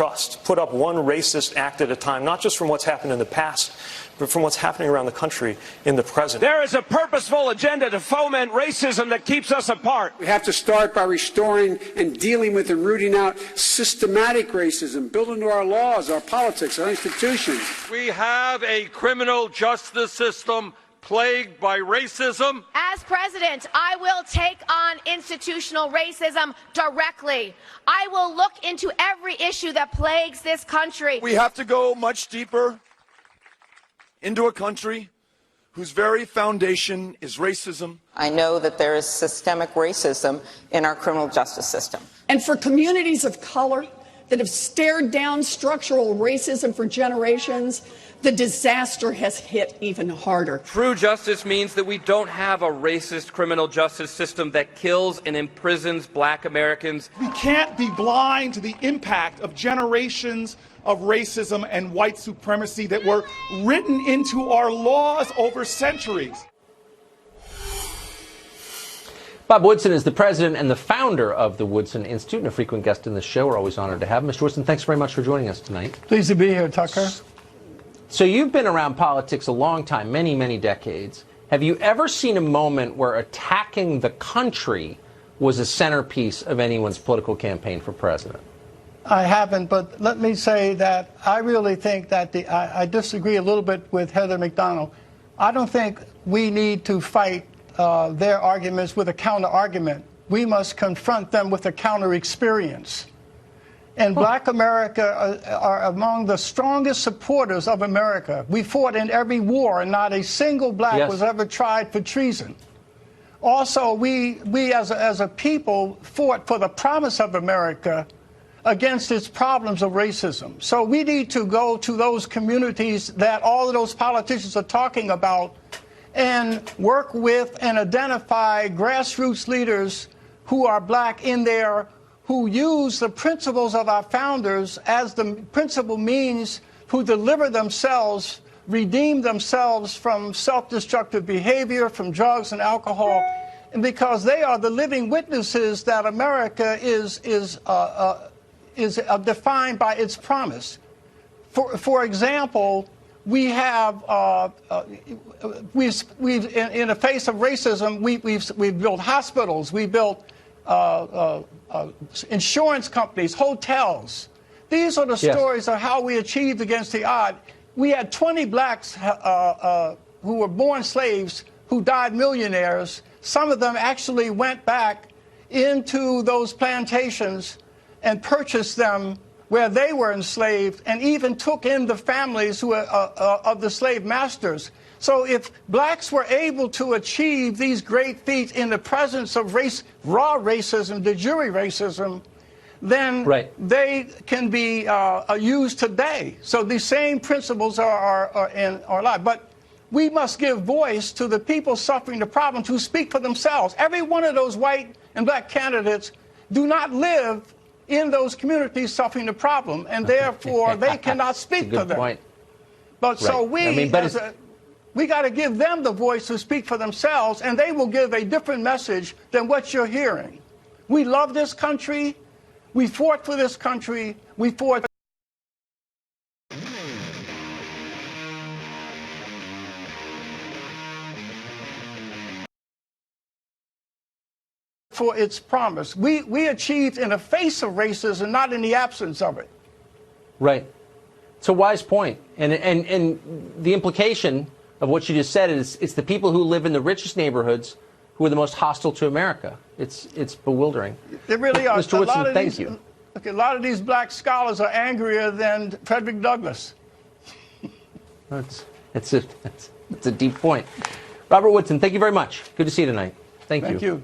trust, put up one racist act at a time, not just from what's happened in the past, but from what's happening around the country in the present. There is a purposeful agenda to foment racism that keeps us apart. We have to start by restoring and dealing with and rooting out systematic racism built into our laws, our politics, our institutions. We have a criminal justice system plagued by racism. As president, I will take on institutional racism directly. I will look into every issue that plagues this country. We have to go much deeper into a country whose very foundation is racism. I know that there is systemic racism in our criminal justice system. And for communities of color that have stared down structural racism for generations, the disaster has hit even harder. True justice means that we don't have a racist criminal justice system that kills and imprisons black Americans. We can't be blind to the impact of generations of racism and white supremacy that were written into our laws over centuries. Bob Woodson is the president and the founder of the Woodson Institute and a frequent guest in the show. We're always honored to have him. Mr. Woodson, thanks very much for joining us tonight. Pleased to be here, Tucker. So you've been around politics a long time, many, many decades. Have you ever seen a moment where attacking the country was a centerpiece of anyone's political campaign for president? I haven't, but let me say that I really think that I disagree a little bit with Heather McDonald. I don't think we need to fight their arguments with a counter-argument. We must confront them with a counter-experience. And black America are among the strongest supporters of America. We fought in every war, and not a single black was ever tried for treason. Also, we as a people fought for the promise of America against its problems of racism. So we need to go to those communities that all of those politicians are talking about and work with and identify grassroots leaders who are black in there, who use the principles of our founders as the principal means, who deliver themselves, redeem themselves from self-destructive behavior, from drugs and alcohol, and because they are the living witnesses that America is defined by its promise. For example, we have in the face of racism, we've built hospitals, we built insurance companies, hotels. These are the stories of how we achieved against the odds. We had 20 blacks who were born slaves who died millionaires. Some of them actually went back into those plantations and purchased them where they were enslaved, and even took in the families who of the slave masters. So if blacks were able to achieve these great feats in the presence of raw racism, de jure racism, then they can be used today. So these same principles are in our life. But we must give voice to the people suffering the problems who speak for themselves. Every one of those white and black candidates do not live in those communities suffering the problem, and therefore they cannot speak for them. Point. But so we got to give them the voice to speak for themselves, and they will give a different message than what you're hearing. We love this country. We fought for this country. We fought for its promise. We achieved in the face of racism, not in the absence of it. Right. It's a wise point. And the implication of what you just said is it's the people who live in the richest neighborhoods who are the most hostile to America. It's bewildering. They really are. Mr. Woodson, thank you. Okay, a lot of these black scholars are angrier than Frederick Douglass. It's a deep point. Robert Woodson, thank you very much. Good to see you tonight. Thank you. Thank you.